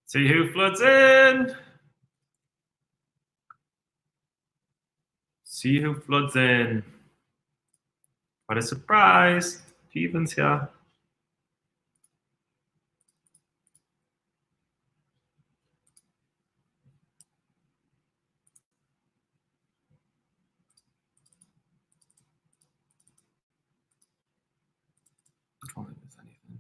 See who floods in. See who floods in. What a surprise. Steven's here. I don't think there's anything.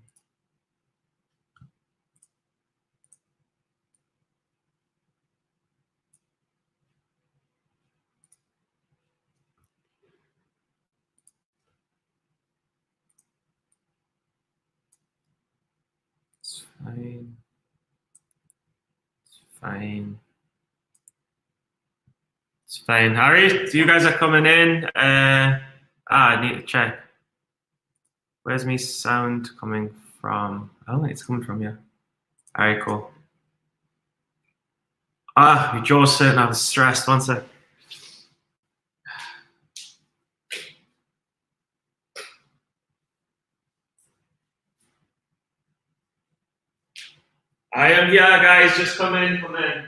It's fine. It's fine. It's fine. Harry, so you guys are coming in. I need to check. Where's my sound coming from? I don't think it's coming from you. All right, cool. Your jaw's certain I was stressed. One sec. I am here, guys. Just come in, come in.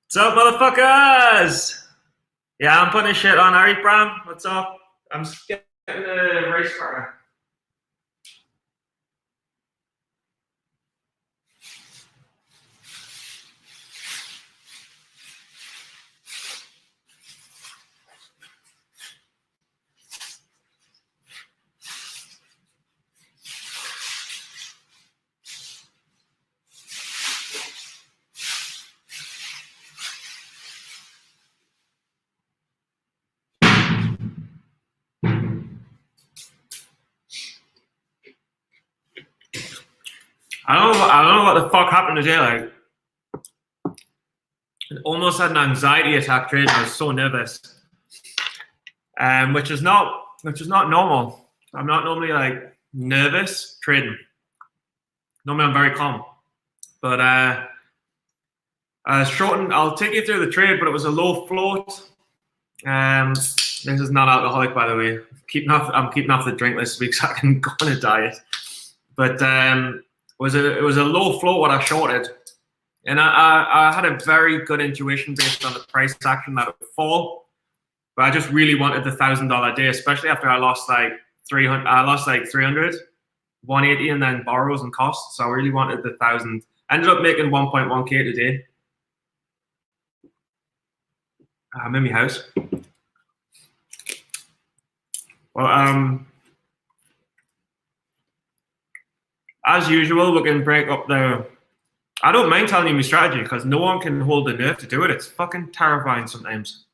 What's up, motherfuckers? Yeah, I'm putting shit on Harry Bram. What's up? I'm just getting a race partner. I don't know what the fuck happened today. Like, I almost had an anxiety attack trading. I was so nervous, which is not normal. I'm not normally like nervous trading. Normally I'm very calm, but shortened. I'll take you through the trade, but it was a low float. This is not alcoholic, by the way. I'm keeping off the drink this week so I can go on a diet. But it was a low float what I shorted, and I had a very good intuition based on the price action that it would fall. But I just really wanted the $1,000 day, especially after I lost like 300. I lost like 300, 180, and then borrows and costs. So I really wanted the 1,000. Ended up making 1.1k today. I'm in my house. Well, as usual, we can break up the. I don't mind telling you my strategy because no one can hold the nerve to do it. It's fucking terrifying sometimes.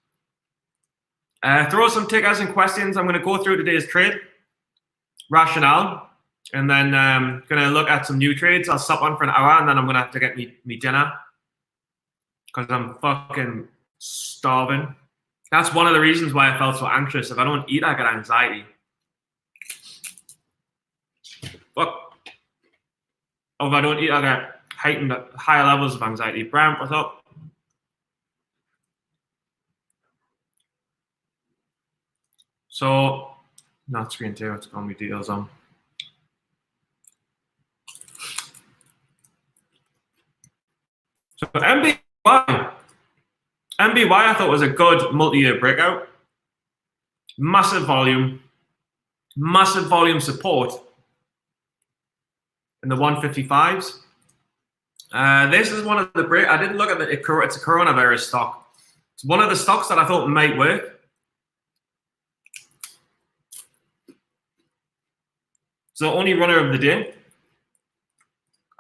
Throw some tickets and questions. I'm going to go through today's trade, rationale, and then going to look at some new trades. I'll stop on for an hour, and then I'm going to have to get me dinner because I'm fucking starving. That's one of the reasons why I felt so anxious. If I don't eat, I get anxiety. Fuck. Oh, if I don't eat, I get heightened higher levels of anxiety. Bram, what's up? So, not screen two, it's going to be details on. So, MBY I thought was a good multi-year breakout. Massive volume support in the 155s. This is one of the I didn't look at it. It's a coronavirus stock. It's one of the stocks that I thought might work. So only runner of the day.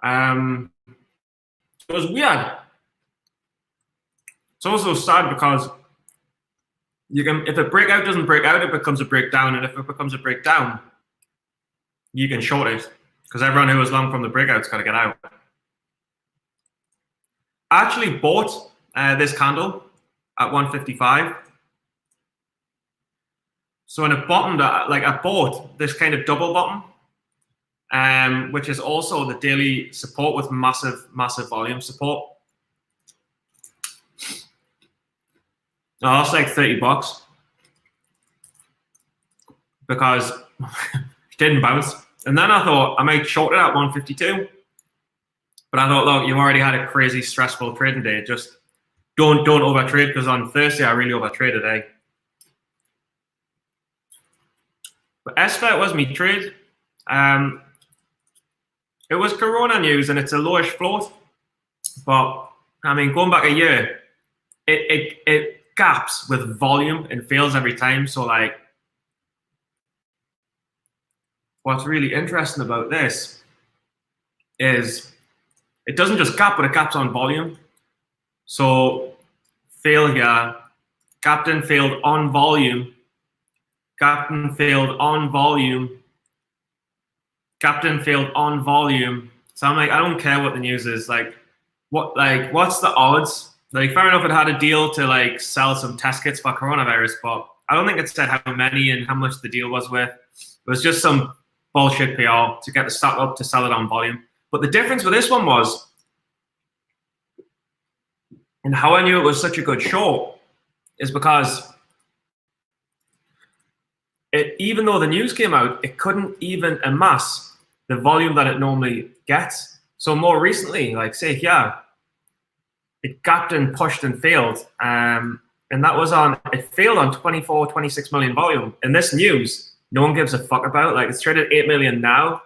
It was weird. It's also sad because you can, if a breakout doesn't break out, it becomes a breakdown, and if it becomes a breakdown, you can short it because everyone who was long from the breakout's got to get out. I actually bought this candle at 155. So in a bottom, like I bought this kind of double bottom, which is also the daily support with massive volume support. I lost like $30 because it didn't bounce. And then I thought I might short it at 152. But I thought, look, you've already had a crazy stressful trading day. Just don't overtrade, because on Thursday I really overtraded, eh? But SFET was me trade. It was Corona news and it's a lowish float. But I mean, going back a year, it gaps with volume and fails every time. So like, what's really interesting about this is it doesn't just gap, but it gaps on volume. So fail here, captain failed on volume, captain failed on volume, captain failed on volume. So I'm like, I don't care what the news is. Like, what's the odds? Like, fair enough, it had a deal to like sell some test kits for coronavirus, but I don't think it said how many and how much the deal was with. It was just some bullshit PR to get the stock up to sell it on volume. But the difference with this one was, and how I knew it was such a good short, is because even though the news came out, it couldn't even amass the volume that it normally gets. So more recently, like say here, it gapped and pushed and failed. And that was it failed on 24, 26 million volume. And this news, no one gives a fuck about. Like, it's traded 8 million now.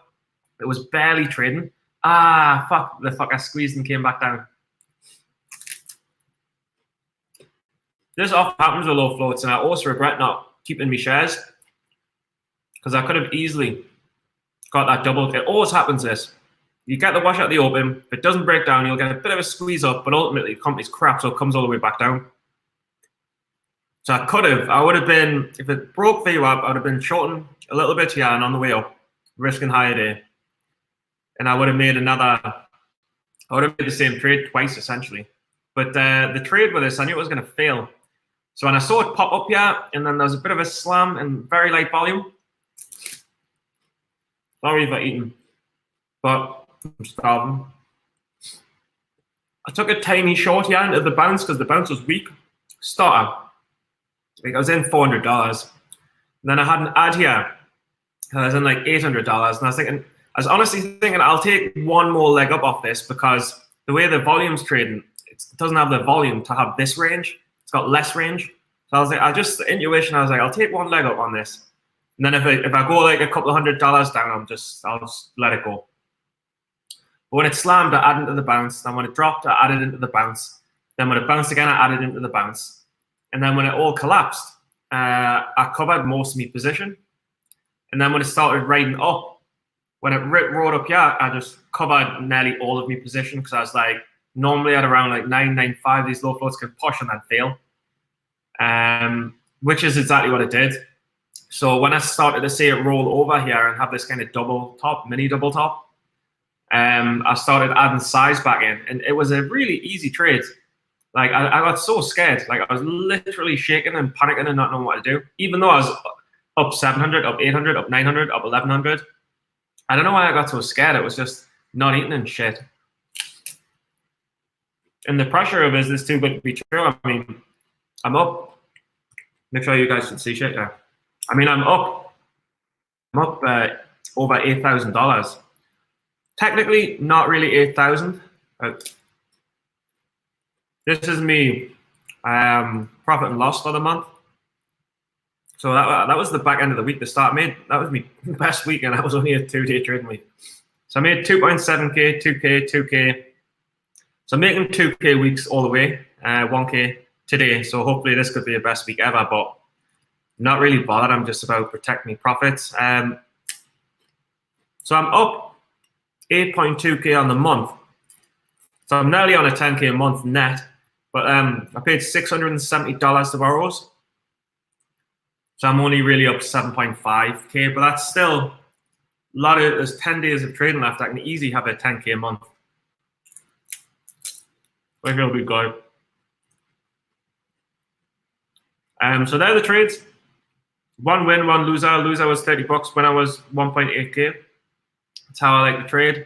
It was barely trading. Fuck, I squeezed and came back down. This often happens with low floats, and I also regret not keeping me shares because I could have easily got that double. It always happens this. You get the wash at the open. If it doesn't break down, you'll get a bit of a squeeze up, but ultimately the company's crap, so it comes all the way back down. So I would have been, if it broke VWAP, I would have been shorting a little bit here and on the way up, risking higher day. And I would have made the same trade twice essentially. But the trade with this, I knew it was going to fail. So when I saw it pop up here, and then there was a bit of a slam and very light volume. Sorry for eating, but I'm starving. I took a tiny short here into the bounce because the bounce was weak. Starter. Like I was in $400. And then I had an ad here. I was in like $800. And I was honestly thinking I'll take one more leg up off this because the way the volume's trading, it doesn't have the volume to have this range. It's got less range. So I was like, the intuition, I was like, I'll take one leg up on this. And then if I go like a couple of $100 down, I'll just let it go. But when it slammed, I added into the bounce. Then when it dropped, I added into the bounce. Then when it bounced again, I added into the bounce. And then when it all collapsed, I covered most of my position. And then when it started riding up, when it rode up here, I just covered nearly all of my position because I was like, normally at around like 995, these low floats can push and then fail, which is exactly what it did. So when I started to see it roll over here and have this kind of double top, mini double top, I started adding size back in, and it was a really easy trade. Like I got so scared, like I was literally shaking and panicking and not knowing what to do. Even though I was up 700, up 800, up 900, up 1100. I don't know why I got so scared. It was just not eating and shit. And the pressure of is this too good to be true? I mean, I'm up. Make sure you guys can see shit. Yeah. I mean, I'm up over $8,000. Technically, not really 8,000. This is me profit and loss for the month. So that was the back end of the week. That was my best week, and that was only a 2-day trading week. So I made 2.7K, 2K, 2K. So I'm making 2K weeks all the way, 1K today. So hopefully this could be the best week ever, but I'm not really bothered. I'm just about protecting my profits. So I'm up 8.2K on the month. So I'm nearly on a 10K a month net, but I paid $670 to borrows. So I'm only really up to 7.5k, but that's still a lot of. There's 10 days of trading left. I can easily have a 10k a month. I think it'll be good. So they're the trades. One win, one loser. Loser was 30 bucks. Winner was 1.8k. That's how I like to trade.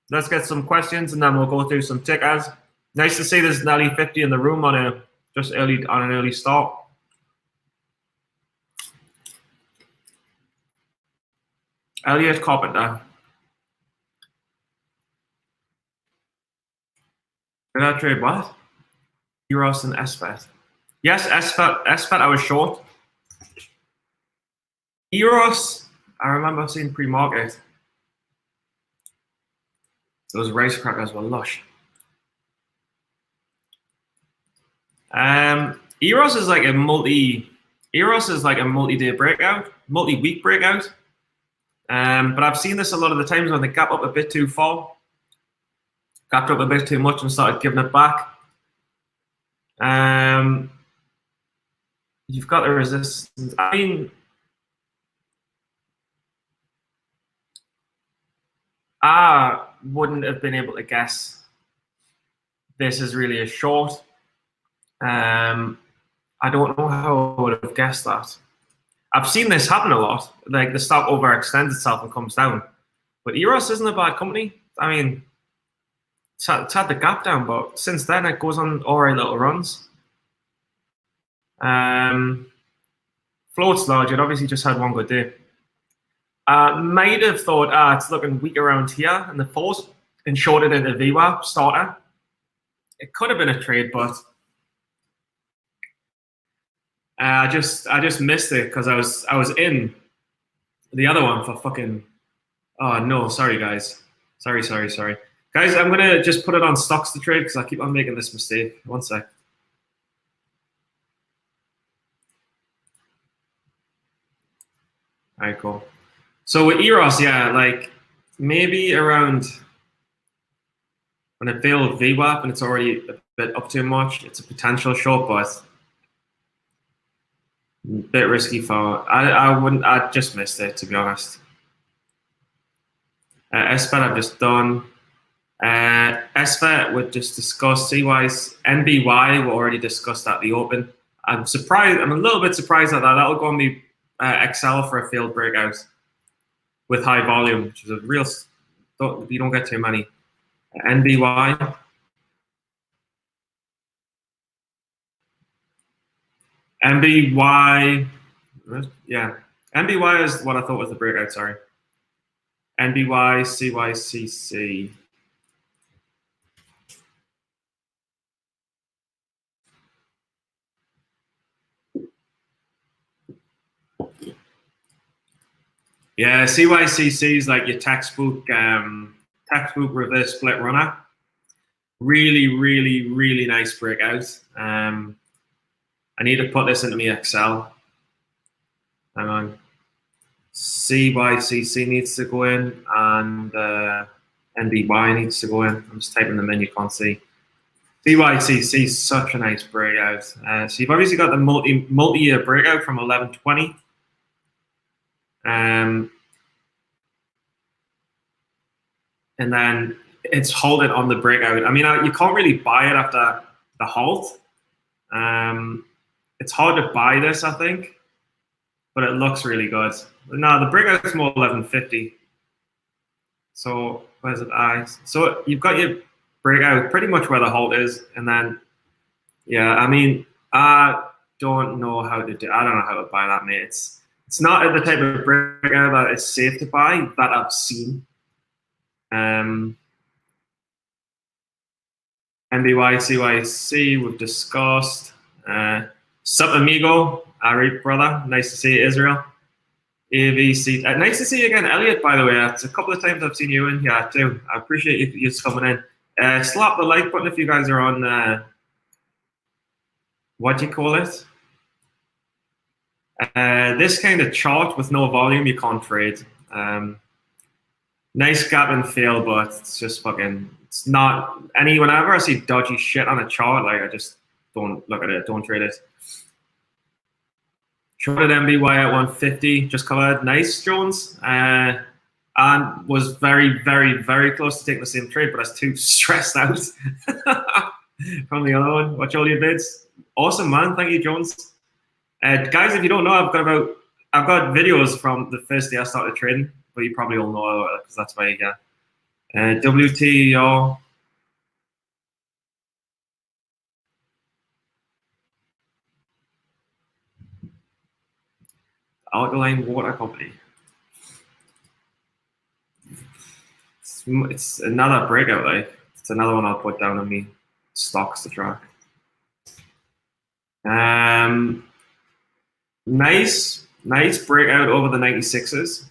Let's get some questions and then we'll go through some tickers. Nice to see there's nearly 50 in the room on an early start. Elliot Carpenter. Did I trade what? Euros and SFET. Yes, SFET I was short. Euros, I remember seeing pre-market. Those rice crackers were lush. Euros is like a multi-day breakout, multi-week breakout. But I've seen this a lot of the times when they gap up a bit too far, gapped up a bit too much and started giving it back. You've got the resistance. I mean, I wouldn't have been able to guess this is really a short. I don't know how I would have guessed that. I've seen this happen a lot. Like the stock overextends itself and comes down. But Eros isn't a bad company. I mean, it's had the gap down, but since then it goes on all right little runs. Float's large. It obviously just had one good day. Might have thought it's looking weak around here in the fours and shorted into VWAP starter. It could have been a trade, but I just missed it because I was in the other one for fucking. Oh no, sorry guys, sorry guys. I'm gonna just put it on stocks to trade because I keep on making this mistake. One sec. All right, cool. So with Eros, yeah, like maybe around when it failed VWAP and it's already a bit up too much, it's a potential short, but a bit risky for. I just missed it, to be honest. SFET I've just done. SFET would just discuss. CY's NBY we already discussed at the open. I'm surprised. I'm a little bit surprised at that. That'll go on the Excel for a failed breakout with high volume, which is a real. You don't get too many. NBY. NBY. Yeah. NBY is what I thought was the breakout. Sorry. NBY, CYCC. Yeah, CYCC is like your textbook reverse split runner. Really nice breakout. I need to put this into my Excel. Hang on. CYCC needs to go in and NBY needs to go in. I'm just typing them in, you can't see. CYCC is such a nice breakout. So you've obviously got the multi-year breakout from 1120. And then it's holding on the breakout. I mean, you can't really buy it after the halt. It's hard to buy this, I think, but it looks really good. No, the breakout's more 1150. So where's it? So you've got your breakout pretty much where the halt is, and then yeah, I mean, I don't know how to buy that, mate. It's not the type of breakout that is safe to buy that I've seen. NBY, CYC, we've discussed. Sup, amigo, Ari, brother. Nice to see you, Israel. AVC. Nice to see you again, Elliot, by the way. It's a couple of times I've seen you in here, too. I appreciate you just coming in. Slap the like button if you guys are on, what do you call it? This kind of chart with no volume, you can't trade. Nice gap and fail, but it's just fucking, it's not whenever I see dodgy shit on a chart, like don't look at it. Don't trade it. Shorted MBY at 150, just covered. Nice, Jones. And was very, very, very close to taking the same trade, but I was too stressed out from the other one. Watch all your bids. Awesome, man. Thank you, Jones. Guys, if you don't know, I've got videos from the first day I started trading, but you probably all know because that's why you get. WTO. Alkaline Water Company. It's another breakout, like it's another one I'll put down on me stocks to track. Nice breakout over the 96s.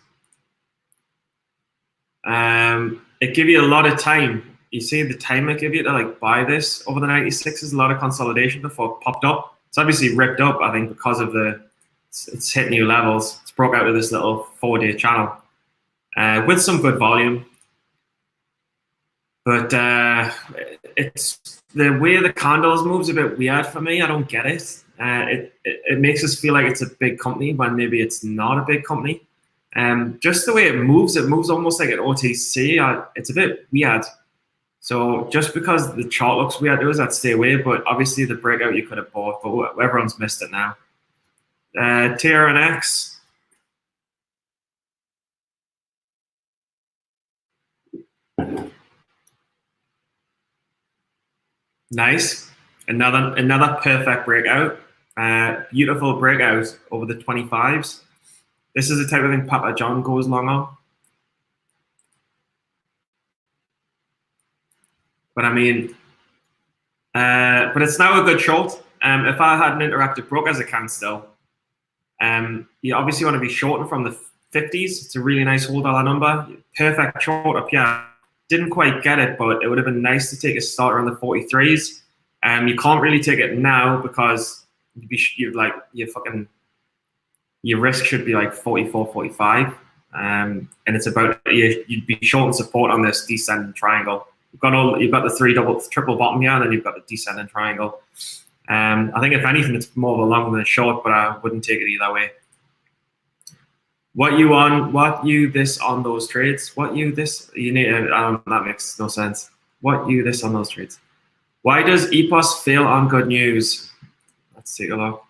It give you a lot of time. You see the time it give you to like buy this over the 96s, a lot of consolidation before it popped up. It's obviously ripped up, I think, because of it's hit new levels. It's broke out of this little 4-day channel with some good volume. But it's the way the candles moves a bit weird for me. I don't get it. It makes us feel like it's a big company when maybe it's not a big company. Just the way it moves almost like an OTC. It's a bit weird. So just because the chart looks weird, I'd stay away. But obviously the breakout you could have bought, but everyone's missed it now. TRNX. Nice. Another perfect breakout. Beautiful breakout over the 25s. This is the type of thing Papa John goes long on. But I mean, but it's now a good short. If I had an interactive brokers account still, you obviously want to be shorting from the 50s. It's a really nice $1 number. Perfect short up here. Didn't quite get it, but it would have been nice to take a start around the 43s. You can't really take it now because your risk should be like 44, 45. And it's about you'd be shorting support on this descending triangle. You've got the triple bottom here, and then you've got the descending triangle. I think if anything, it's more of a long than a short, but I wouldn't take it either way. What you this on those trades? What you this? You need that makes no sense. What you this on those trades? Why does EPOS fail on good news? Let's take a look.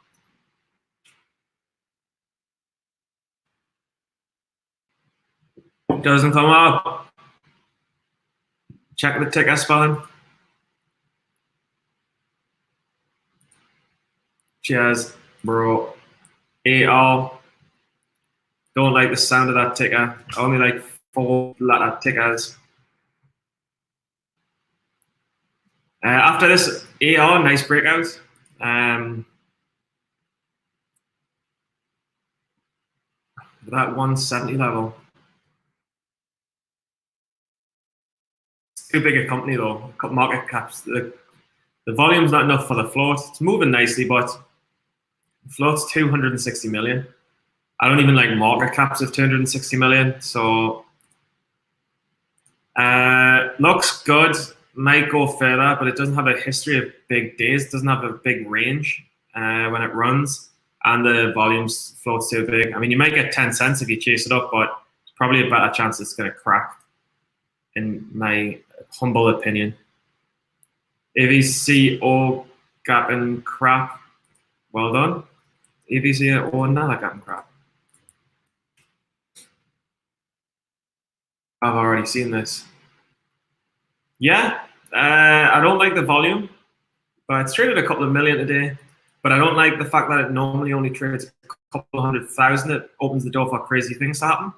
Doesn't come up. Check the ticker spelling. Cheers, bro. AL. Don't like the sound of that ticker. I only like 4-letter tickers. After this AR, nice breakout. That 170 level. It's too big a company though. Market caps. The volume's not enough for the float. It's moving nicely, but the float's 260 million. I don't even like market caps of 260 million. So looks good. Might go further, but it doesn't have a history of big days. It doesn't have a big range when it runs, and the volumes float's too big. I mean, you might get 10 cents if you chase it up, but it's probably a better chance it's going to crack, in my humble opinion. AVCO gap and crap. Well done. AVCO another gap and crap. I've already seen this. Yeah, I don't like the volume, but it's traded a couple of million today. But I don't like the fact that it normally only trades a couple of 100,000. It opens the door for crazy things to happen.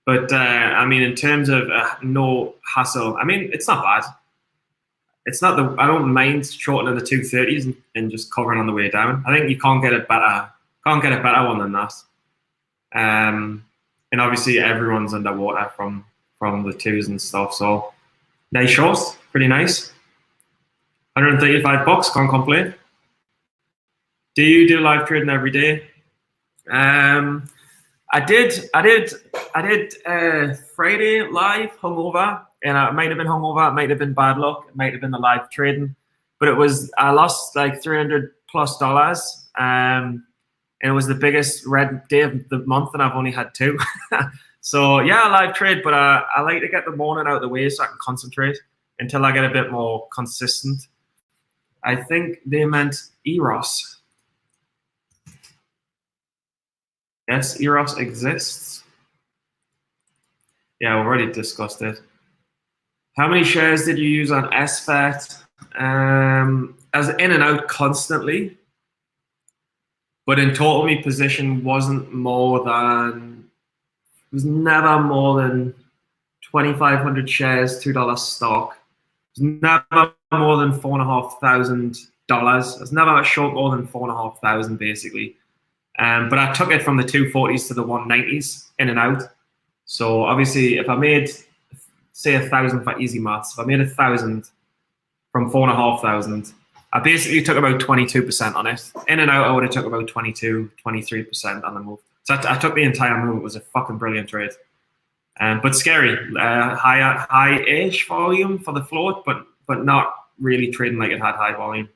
But I mean, in terms of no hassle, I mean, it's not bad. It's not I don't mind shortening the 230s and just covering on the way down. I think you can't get a better one than that. And obviously everyone's underwater from the twos and stuff. So nice shorts, pretty nice. $135, can't complain. Do you do live trading every day? I did Friday live hungover, and it might have been hungover, it might have been bad luck, it might have been the live trading. but I lost like $300+. And it was the biggest red day of the month, and I've only had two. So yeah, live trade, but I like to get the morning out of the way so I can concentrate until I get a bit more consistent. I think they meant Eros. Yes, Eros exists. Yeah, we already discussed it. How many shares did you use on SFAT? As in and out constantly, but in total, my position wasn't more than, it was never more than 2,500 shares, $2 stock. It was never more than $4,500. I was never short more than 4,500 basically. But I took it from the 240s to the 190s in and out. So obviously, if I made, say, 1,000 for easy maths, if I made 1,000 from 4,500, I basically took about 22% on it. In and out, I would have took about 22, 23% on the move. So I took the entire move. It was a fucking brilliant trade. But scary, high-ish volume for the float, but not really trading like it had high volume.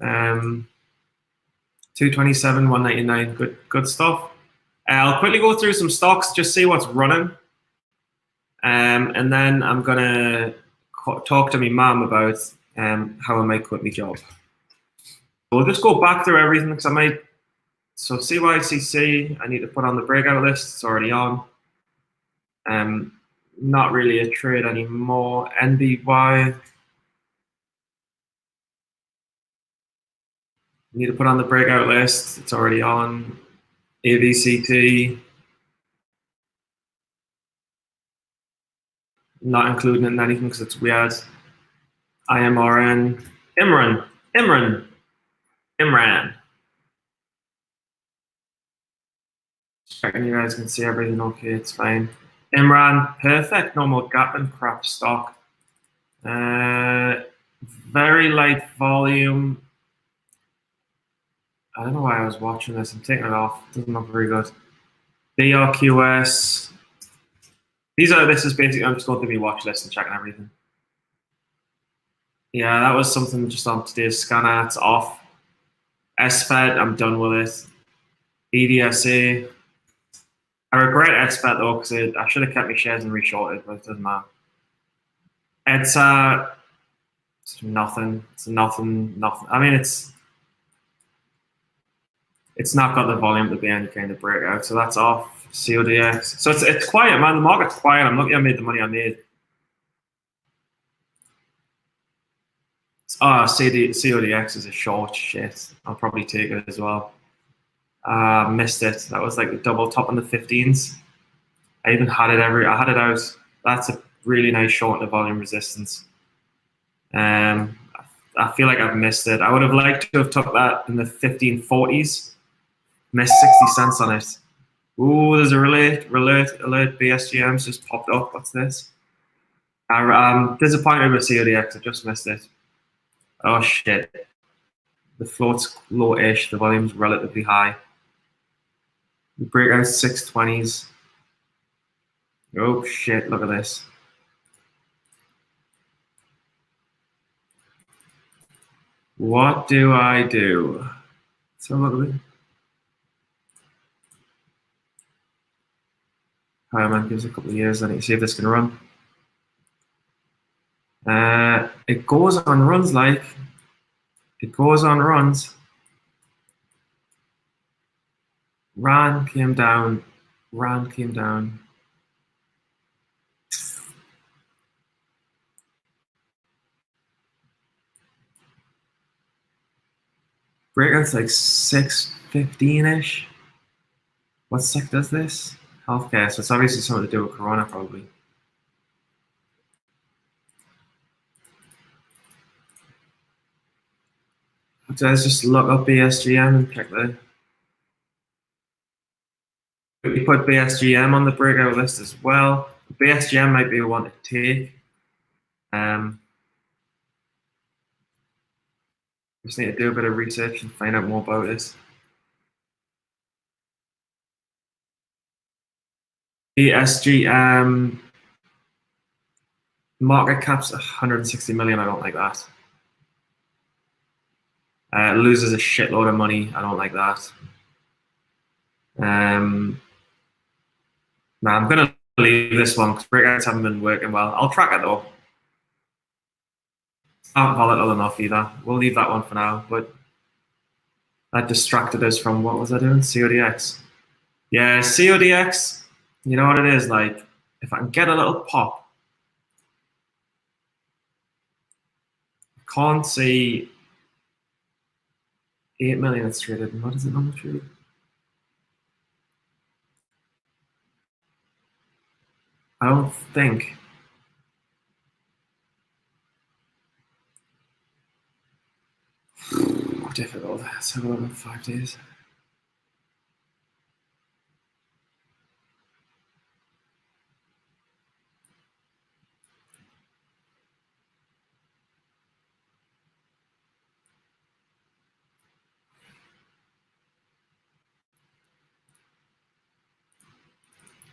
227, 199, good stuff. I'll quickly go through some stocks, just see what's running, and then I'm gonna talk to my mum about how I might quit my job. We'll just go back through everything because I might. So CYCC, I need to put on the breakout list. It's already on. Not really a trade anymore. NBY. Need to put on the breakout list. It's already on. AVCT. Not including it in anything because it's weird. IMRN. Imran. Checking you guys can see everything okay, it's fine. Imran, perfect, normal gap and crap stock. Very light volume. I don't know why I was watching this. I'm taking it off. Doesn't look very good. BRQS. This is basically, I'm just going through my watch list and checking everything. Yeah, that was something just on today's scanner. It's off. SFED, I'm done with it. EDSA. I regret SFED though, because I should have kept my shares and reshorted, but it doesn't matter. It's nothing. It's nothing. I mean, it's not got the volume to be any kind of breakout, so that's off. CODX. So it's quiet, man. The market's quiet. I'm lucky I made the money I made. CODX is a short shit. I'll probably take it as well. Missed it. That was like the double top on the 15s. I even had it I had it out. That's a really nice short in the volume resistance. I feel like I've missed it. I would have liked to have took that in the 1540s. Missed 60 cents on it. Ooh, there's a alert. BSGM's just popped up. What's this? I'm disappointed with CODX. I just missed it. Oh shit. The float's low-ish. The volume's relatively high. The breakout's 620s. Oh shit, look at this. What do I do? So look at it. Hi man, gives a couple of years, I need to see if this can run. It goes on runs like. It goes on runs. Ran came down. Breakout's like 6:15-ish. What sector is this? Healthcare. So it's obviously something to do with Corona, probably. Let's just look up BSGM and check the. We put BSGM on the breakout list as well. BSGM might be one to take. Just need to do a bit of research and find out more about this. BSGM market cap's 160 million. I don't like that. Loses a shitload of money. I don't like that. Nah, I'm gonna leave this one because breakouts haven't been working well. I'll track it though. Not volatile enough either. We'll leave that one for now. But that distracted us from what was I doing? CODX. Yeah, CODX. You know what it is like. If I can get a little pop, I can't see 8 million it's traded. What is it on the trade? I don't think. Difficult. Let's have a look in 5 days.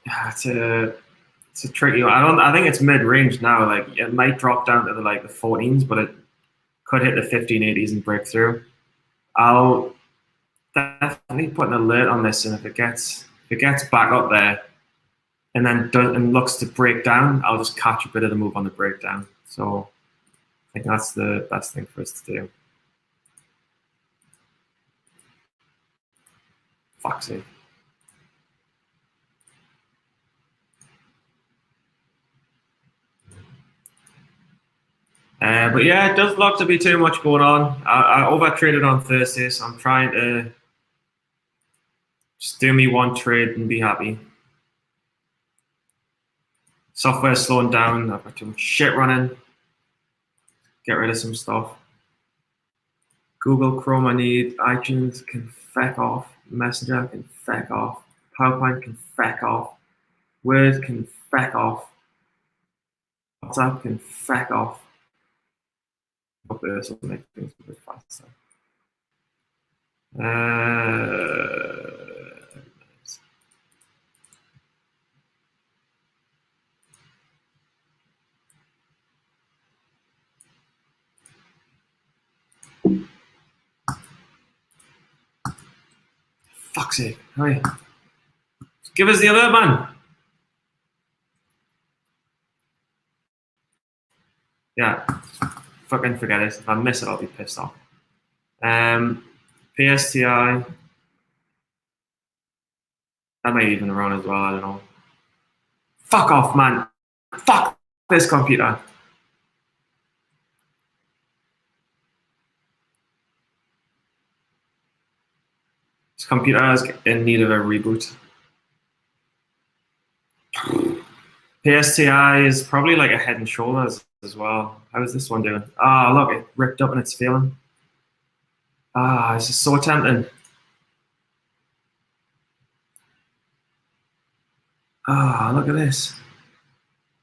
Yeah, it's a tricky one. I think it's mid range now. Like it might drop down to the 14s, but it could hit the 1580s and break through. I'll definitely put an alert on this, and if it gets back up there and then looks to break down, I'll just catch a bit of the move on the breakdown. So I think that's the best thing for us to do. Fuck's sake. But yeah, it does look to be too much going on. I over traded on Thursday, so I'm trying to just do me one trade and be happy. Software's slowing down. I've got too much shit running. Get rid of some stuff. Google Chrome I need. iTunes can feck off. Messenger can feck off. PowerPoint can feck off. Word can feck off. WhatsApp can feck off. Hopefully this will make things a bit faster. Fuck's sake. Hurry. Give us the alert, man. Yeah. Fucking forget it. If I miss it, I'll be pissed off. PSTI. That might even run as well, I don't know. Fuck off, man. Fuck this computer. This computer is in need of a reboot. PSTI is probably like a Head and Shoulders as well. How is this one doing? Ah, look, it ripped up and it's failing. Ah, this is so tempting. Ah, look at this.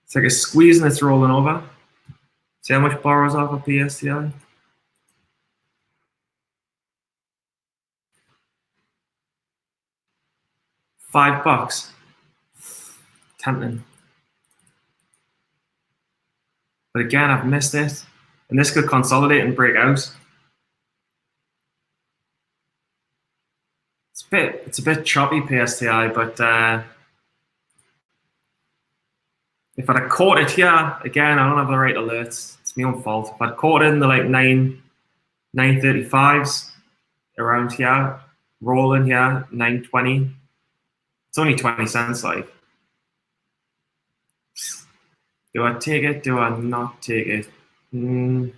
It's like a squeeze and it's rolling over. See how much borrows off of PSTI? $5. Tempting. But again, I've missed it. And this could consolidate and break out. It's a bit choppy, PSTI, but if I'd have caught it here, again, I don't have the right alerts. It's my own fault. If I'd caught it in the 935s around here, rolling here, 920. It's only 20 cents, like. Do I take it? Do I not take it? I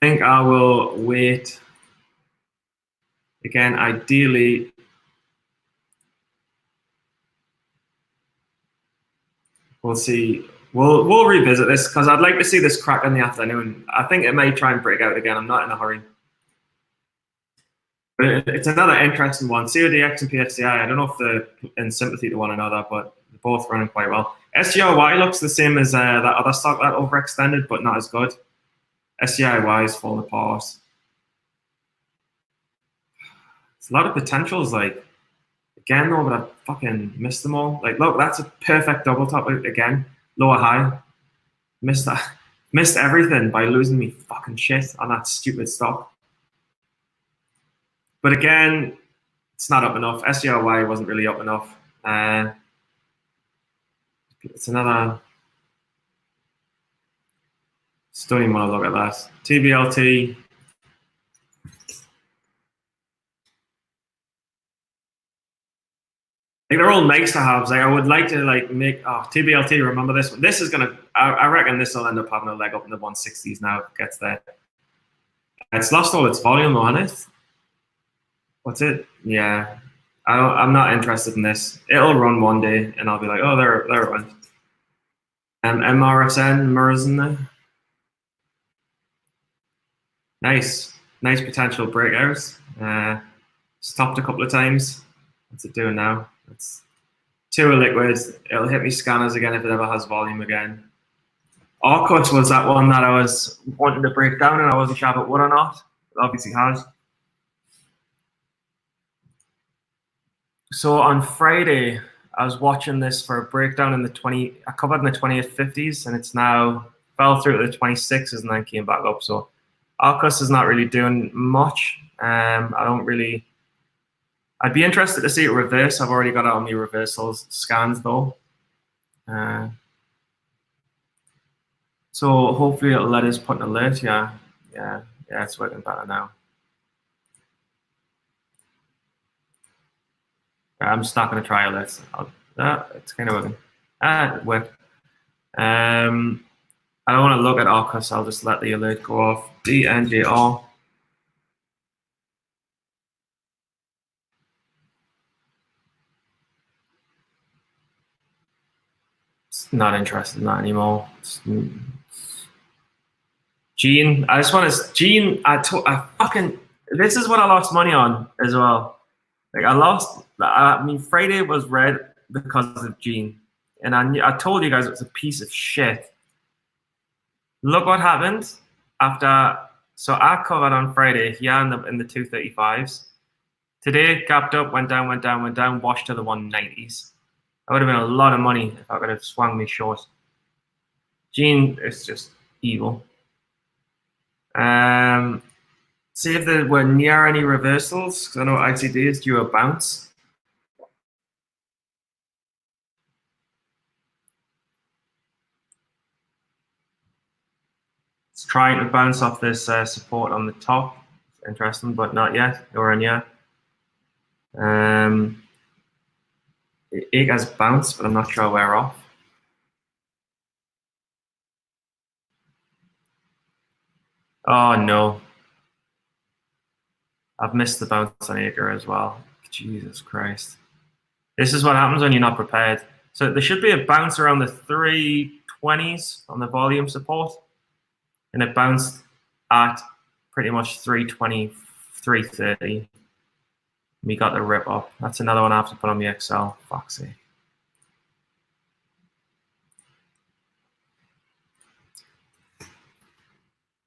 think I will wait. Again, ideally, we'll see. We'll revisit this because I'd like to see this crack in the afternoon. I think it may try and break out again. I'm not in a hurry. But it's another interesting one. CODX and PSCI, I don't know if they're in sympathy to one another, but they're both running quite well. SGRY looks the same as that other stock that overextended, but not as good. SGIY is falling apart. It's a lot of potentials, like, again, though, but I fucking missed them all. Like, look, that's a perfect double top again. Lower high. Missed that. Missed everything by losing me fucking shit on that stupid stock. But again, it's not up enough. SERY wasn't really up enough. It's another. Don't even want to look at that. TBLT. Like they're all nice to have. Like I would like to like make TBLT. Remember this one? This is gonna. I reckon this will end up having a leg up in the 160s now. If it gets there. It's lost all its volume on it. What's it? Yeah. I'm not interested in this. It'll run one day, and I'll be like, oh, there it went. MRSN, Merzen. Nice potential breakouts. Stopped a couple of times. What's it doing now? It's 2 liquids. It'll hit me scanners again if it ever has volume again. Orcut was that one that I was wanting to break down, and I wasn't sure if it would or not. It obviously has. So on Friday, I was watching this for a breakdown in the 20. I covered in the 20/50s, and it's now fell through to the 26s and then came back up. So Arcus is not really doing much. I'd be interested to see it reverse. I've already got it on my reversals scans though. So hopefully it'll let us put an alert. Yeah, it's working better now. I'm just not going to try alerts. It's kind of working. It worked. I don't want to look at Arcus. I'll just let the alert go off. DNJR. Not interested in that anymore. Gene, I just want to. Gene, I fucking. This is what I lost money on as well. Like I mean, Friday was red because of Gene, and I told you guys it was a piece of shit. Look what happened after. So I covered on Friday here in the 235s. Today it gapped up, went down, washed to the 190s. That would have been a lot of money if I could have swung me short. Gene is just evil. See if there were near any reversals, because I know ITD is due a bounce. It's trying to bounce off this support on the top. It's interesting, but not yet. Nowhere near. It has bounced, but I'm not sure where off. Oh no. I've missed the bounce on Acre as well. Jesus Christ. This is what happens when you're not prepared. So there should be a bounce around the 320s on the volume support. And it bounced at pretty much 320, 330. We got the rip up. That's another one I have to put on the Excel. Fuck's sake.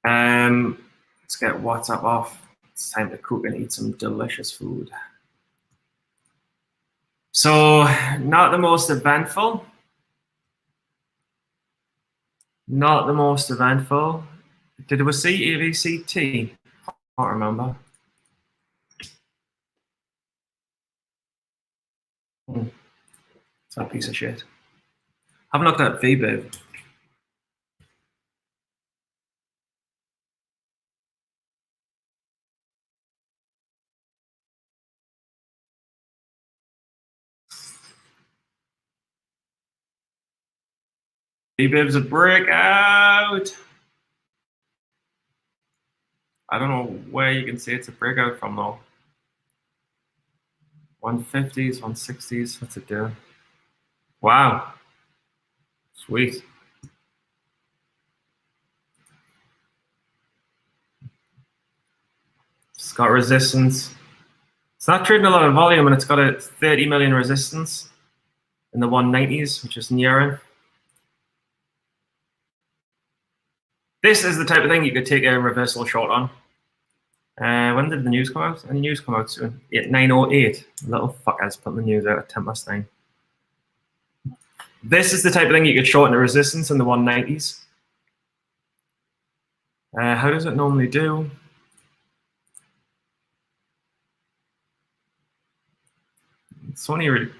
Let's get WhatsApp off. It's time to cook and eat some delicious food. So, not the most eventful. Not the most eventful. Did we see EVCT? I can't remember. It's a piece of shit. I haven't looked at VBIV. VBIV's a breakout. I don't know where you can see it's a breakout from though. 150s, 160s, what's it doing? Wow. Sweet. It's got resistance. It's not trading a lot of volume, and it's got a 30 million resistance in the 190s, which is nearing. This is the type of thing you could take a reversal short on. When did the news come out? Any news come out soon? 9:08. Little fuckers putting the news out at 9:10. This is the type of thing you could shorten the resistance in the 190s. How does it normally do? It's only really,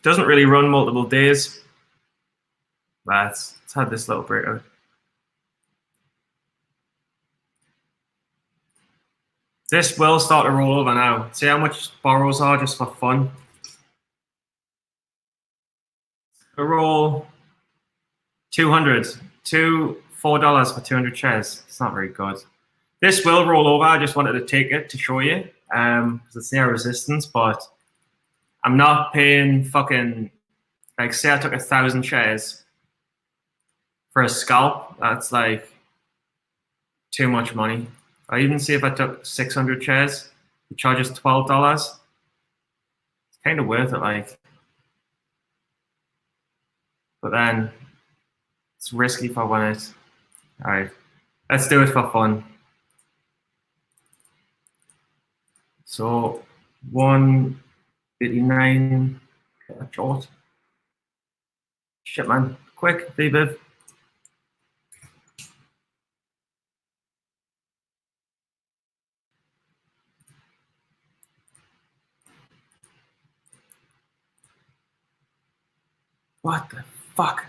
doesn't really run multiple days. It's had this little breakout. This will start to roll over now. See how much borrows are just for fun. A roll 200, $4 for 200 shares. It's not very good. This will roll over. I just wanted to take it to show you because it's near resistance, but I'm not paying fucking, like, say I took 1,000 shares for a scalp. That's like too much money. I even see if I took 600 shares, it charges $12. It's kind of worth it, like. But then it's risky if I win it. All right, let's do it for fun. So 189, get a short. Shit, man, quick, VBIV. What the fuck?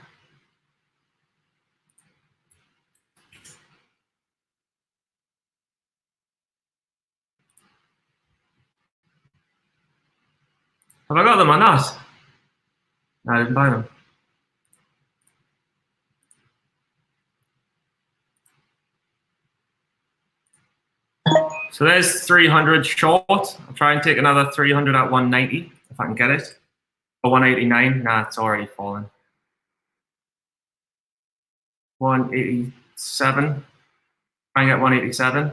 Have I got them or not? No, I didn't buy them. So there's 300 short. I'll try and take another 300 at 190 if I can get it. Or 189. Nah, it's already fallen. 187. Try and get 187.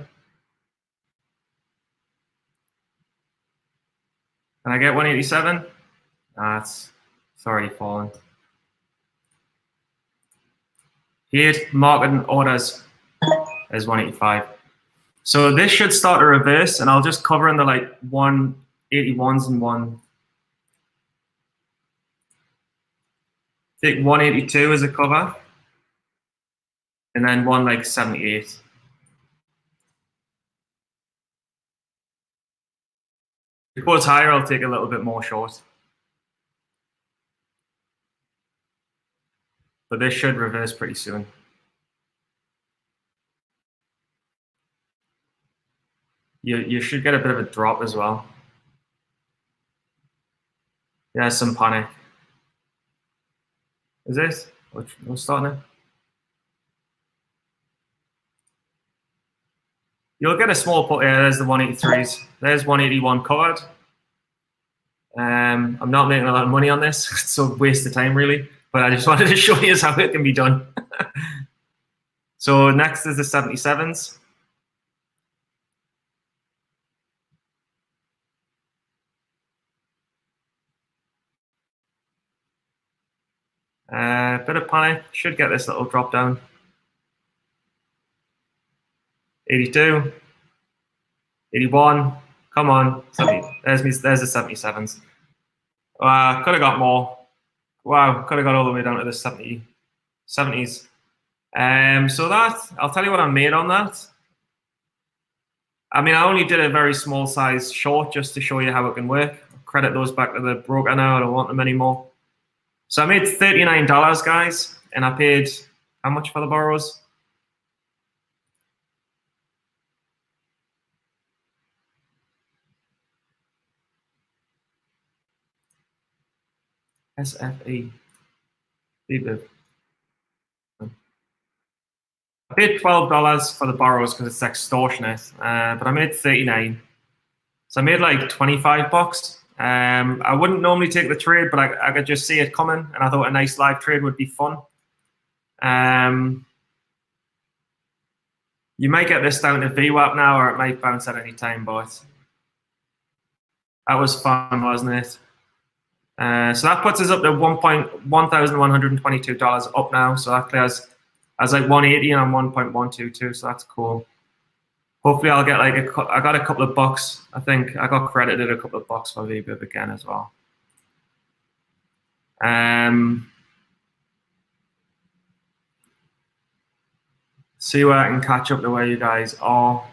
Can I get 187? Nah, it's already fallen. Here, market orders is 185. So this should start to reverse, and I'll just cover in the like 181s and take 182 as a cover, and then one like 78. If it goes higher, I'll take a little bit more short. But this should reverse pretty soon. You should get a bit of a drop as well. Yeah, some panic. Is this? We're starting it. You'll get a small put. Yeah, there's the 183s. There's 181 covered. I'm not making a lot of money on this. It's a waste of time, really. But I just wanted to show you how it can be done. So next is the 77s. Bit of panic. Should get this little drop down. 82. 81. Come on. 70. There's the 77s. Could have got more. Wow, could have got all the way down to the 70s. So that, I'll tell you what I made on that. I mean, I only did a very small size short just to show you how it can work. I'll credit those back to the broker now. I don't want them anymore. So I made $39, guys, and I paid how much for the borrows? SFE. I paid $12 for the borrows because it's extortionate, but I made 39. So I made like 25 bucks. I wouldn't normally take the trade, but I could just see it coming, and I thought a nice live trade would be fun. You might get this down to VWAP now, or it might bounce at any time, but that was fun, wasn't it? So that puts us up to $1,122 up now. So that clears as like 180, and I'm 1.122. So that's cool. Hopefully, I'll get like I got a couple of bucks. I think I got credited a couple of bucks for VBIV again as well. See where I can catch up to where you guys are.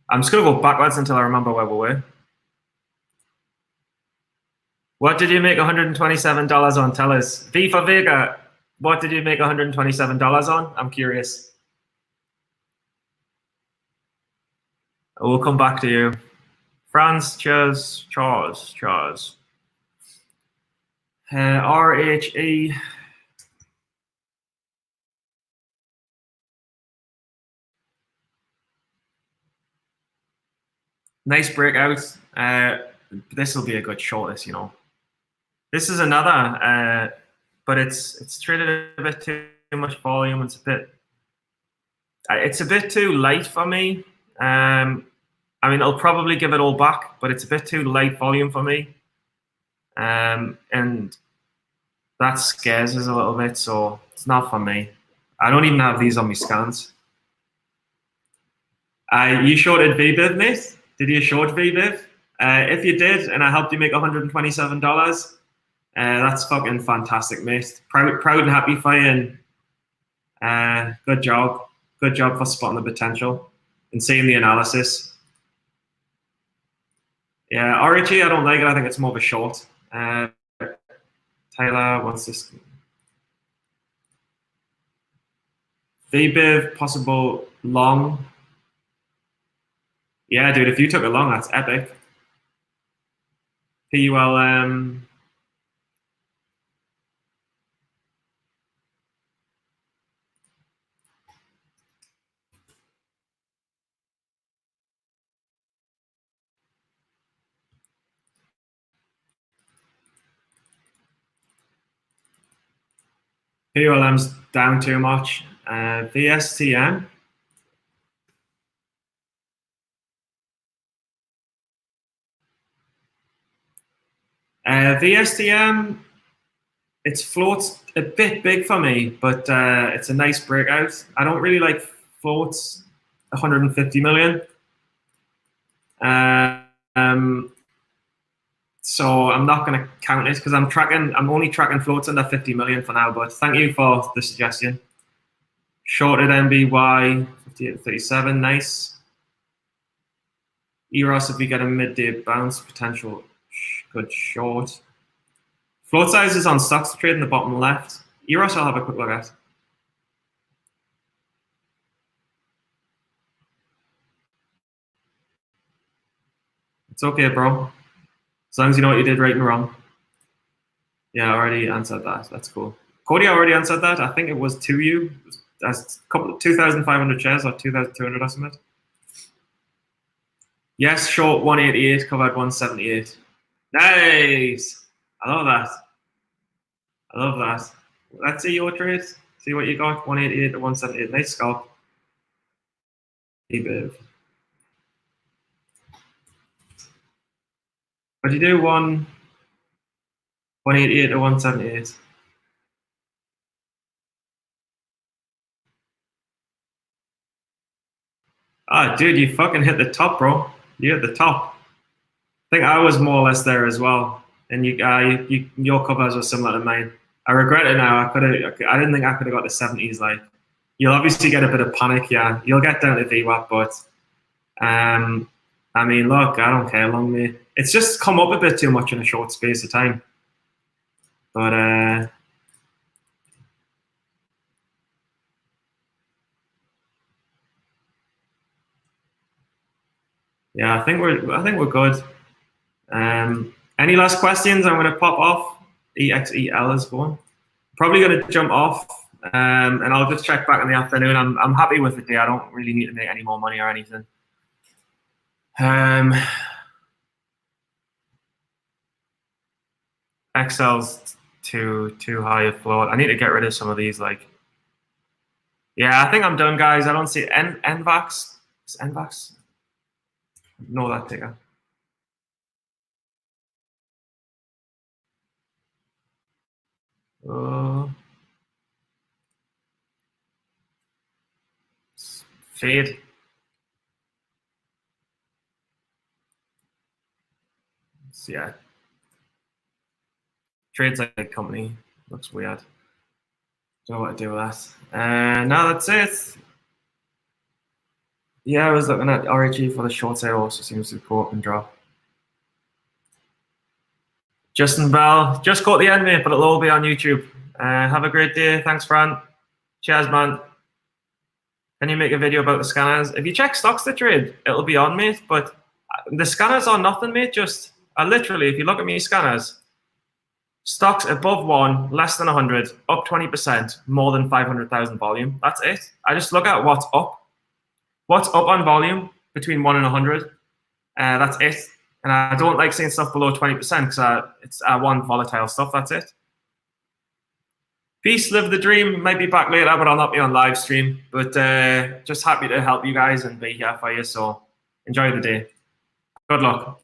I'm just gonna go backwards until I remember where we were. What did you make $127 on? Tell us. V for Vega. What did you make $127 on? I'm curious. We'll come back to you. France, cheers, Charles. RHE. Nice breakout. This will be a good short, you know. This is another, but it's traded a bit too much volume. It's a bit too light for me. I mean, I'll probably give it all back, but it's a bit too light volume for me. And that scares us a little bit, so it's not for me. I don't even have these on my scans. You shorted VBIV, mate? Did you short VBIV? If you did, and I helped you make $127, that's fucking fantastic, mate. Proud and happy for you, and good job. Good job for spotting the potential and seeing the analysis. Yeah, RHE, I don't like it. I think it's more of a short. Taylor wants this. VBIV, possible long. Yeah, dude, if you took a long, that's epic. PULM. PULM's down too much. VSTM. VSTM, its float's a bit big for me, but it's a nice breakout. I don't really like floats, 150 million. So I'm not going to count it because I'm only tracking floats under 50 million for now, but thank you for the suggestion. Shorted MBY, 58.37, nice. EROS, if we get a midday bounce, potential good short. Float size is on stocks to trade in the bottom left. EROS I'll have a quick look at. It's okay, bro. As long as you know what you did right and wrong. Yeah, I already answered that. That's cool. Cody, I already answered that. I think it was to you. That's a couple 2,500 shares or 2,200 or something. Yes, short 188, covered 178. Nice. I love that. I love that. Let's see your trade. See what you got. 188 to 178. Nice scalp. What do you do? 188 to 178. Ah, dude, you fucking hit the top, bro. You hit the top. I think I was more or less there as well, and your covers were similar to mine. I regret it now. I didn't think I could have got the 70s. Like, you'll obviously get a bit of panic. Yeah, you'll get down to VWAP, but I mean, look, I don't care, long me. It's just come up a bit too much in a short space of time. But yeah, I think we're good. Any last questions? I'm going to pop off. EXEL is going. Probably going to jump off, and I'll just check back in the afternoon. I'm happy with the day. I don't really need to make any more money or anything. Excel's too high a float. I need to get rid of some of these. Like, yeah, I think I'm done, guys. I don't see NVAX. Is NVAX? No, that ticker. Fade. So, yeah. Trades like a company. Looks weird. Don't know what to do with that. No, that's it. Yeah, I was looking at RHE for the short sale. Also seems to go up and drop. Justin Bell, just caught the end, mate, but it'll all be on YouTube. Have a great day. Thanks, Fran. Cheers, man. Can you make a video about the scanners? If you check stocks to trade, it'll be on, mate. But the scanners are nothing, mate. Just literally, if you look at me scanners, stocks above 1, less than 100, up 20%, more than 500,000 volume. That's it. I just look at what's up. What's up on volume between 1 and 100. That's it. And I don't like seeing stuff below 20% because I want volatile stuff. That's it. Peace, live the dream. Might be back later, but I'll not be on live stream. But just happy to help you guys and be here for you. So enjoy the day. Good luck.